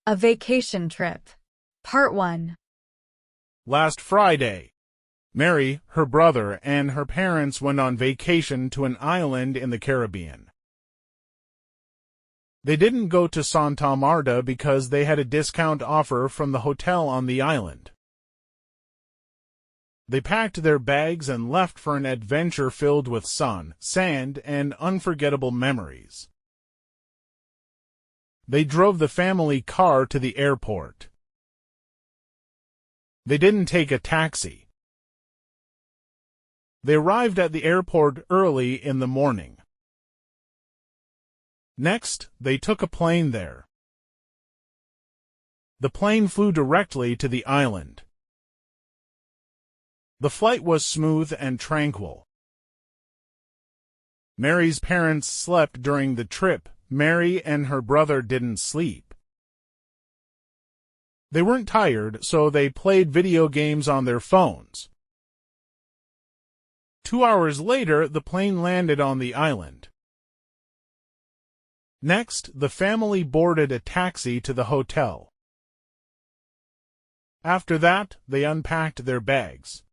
A vacation trip. Part 1. Last Friday, Mary, her brother, and her parents went on vacation to an island in the Caribbean. They didn't go to Santa Marta because they had a discount offer from the hotel on the island. They packed their bags and left for an adventure filled with sun, sand, and unforgettable memories. They drove the family car to the airport. They didn't take a taxi. They arrived at the airport early in the morning. Next, they took a plane there. The plane flew directly to the island. The flight was smooth and tranquil. Mary's parents slept during the trip. Mary and her brother didn't sleep. They weren't tired, so they played video games on their phones. 2 hours later, the plane landed on the island. Next, the family boarded a taxi to the hotel. After that, they unpacked their bags.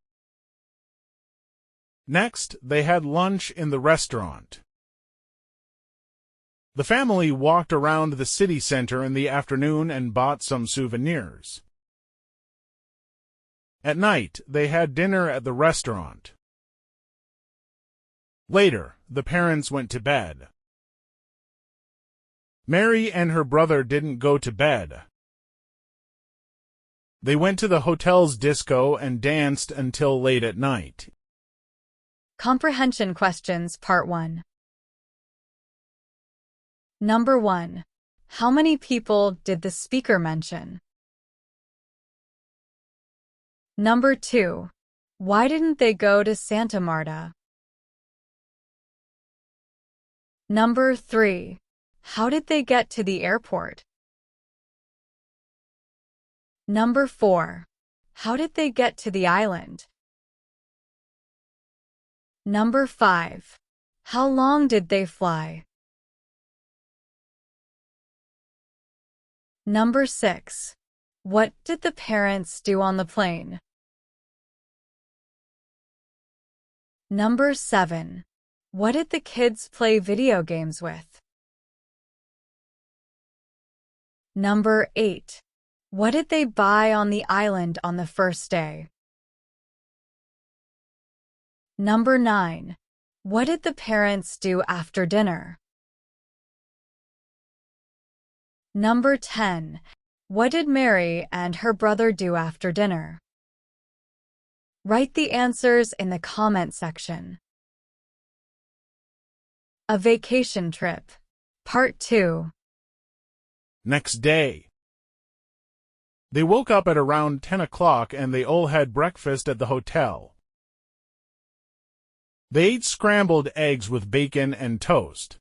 Next, they had lunch in the restaurant. The family walked around the city center in the afternoon and bought some souvenirs. At night, they had dinner at the restaurant. Later, the parents went to bed. Mary and her brother didn't go to bed. They went to the hotel's disco and danced until late at night. Comprehension questions, Part 1. Number 1. How many people did the speaker mention? Number 2. Why didn't they go to Santa Marta? Number 3. How did they get to the airport? Number 4. How did they get to the island? Number 5. How long did they fly? Number 6. What did the parents do on the plane? Number 7. What did the kids play video games with? Number 8. What did they buy on the island on the first day? Number 9. What did the parents do after dinner? Number 10. What did Mary and her brother do after dinner? Write the answers in the comment section. A vacation trip. Part 2. Next day. They woke up at around 10 o'clock and they all had breakfast at the hotel. They ate scrambled eggs with bacon and toast.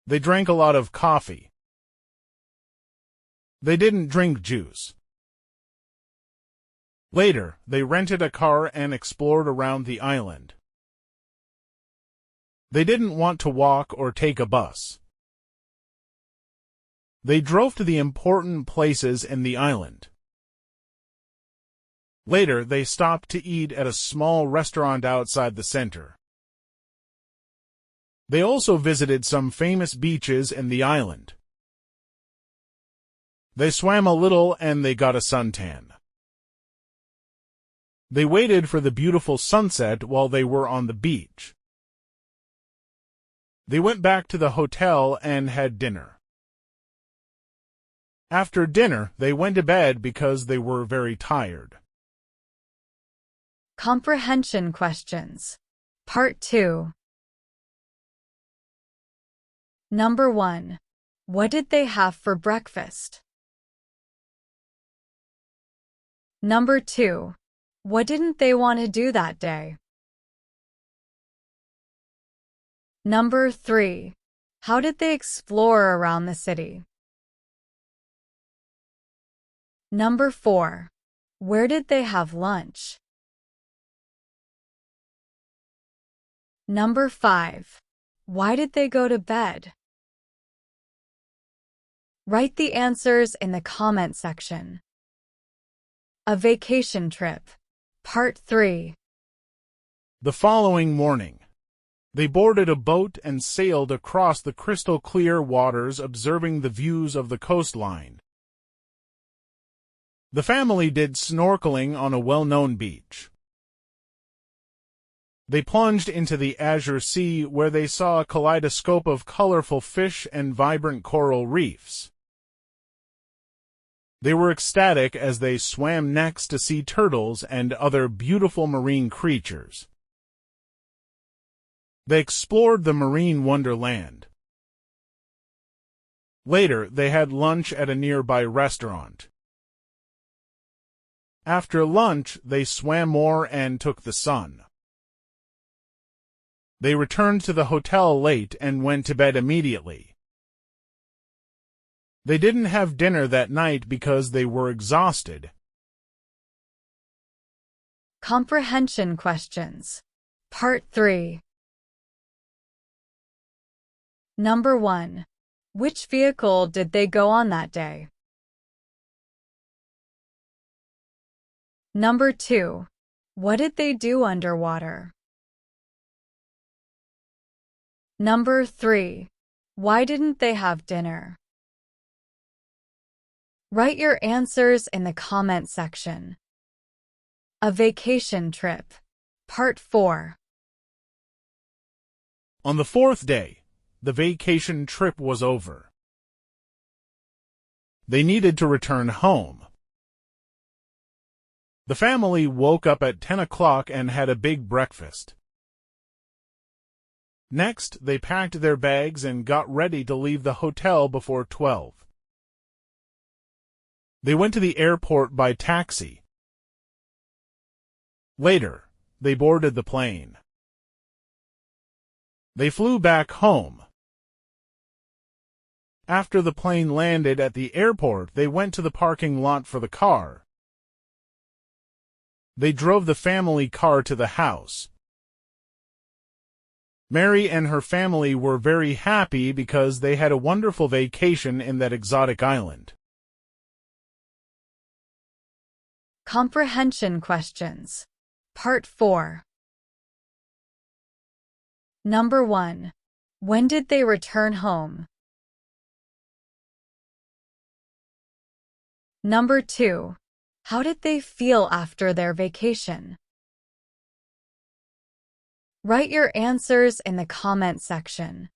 They drank a lot of coffee. They didn't drink juice. Later, they rented a car and explored around the island. They didn't want to walk or take a bus. They drove to the important places in the island. Later, they stopped to eat at a small restaurant outside the center. They also visited some famous beaches in the island. They swam a little and they got a suntan. They waited for the beautiful sunset while they were on the beach. They went back to the hotel and had dinner. After dinner, they went to bed because they were very tired. Comprehension questions. Part 2. Number 1. What did they have for breakfast? Number 2. What didn't they want to do that day? Number 3. How did they explore around the city? Number 4. Where did they have lunch? Number 5. Why did they go to bed? Write the answers in the comment section. A vacation trip. Part 3. The following morning, they boarded a boat and sailed across the crystal-clear waters, observing the views of the coastline. The family did snorkeling on a well-known beach. They plunged into the azure sea, where they saw a kaleidoscope of colorful fish and vibrant coral reefs. They were ecstatic as they swam next to sea turtles and other beautiful marine creatures. They explored the marine wonderland. Later, they had lunch at a nearby restaurant. After lunch, they swam more and took the sun. They returned to the hotel late and went to bed immediately. They didn't have dinner that night because they were exhausted. Comprehension questions. Part 3. Number 1. Which vehicle did they go on that day? Number 2. What did they do underwater? Number 3. Why didn't they have dinner? Write your answers in the comment section. A vacation trip. Part 4. On the fourth day, the vacation trip was over. They needed to return home. The family woke up at 10 o'clock and had a big breakfast. Next, they packed their bags and got ready to leave the hotel before 12. They went to the airport by taxi. Later, they boarded the plane. They flew back home. After the plane landed at the airport, they went to the parking lot for the car. They drove the family car to the house. Mary and her family were very happy because they had a wonderful vacation in that exotic island. Comprehension questions. Part 4. Number 1. When did they return home? Number 2. How did they feel after their vacation? Write your answers in the comment section.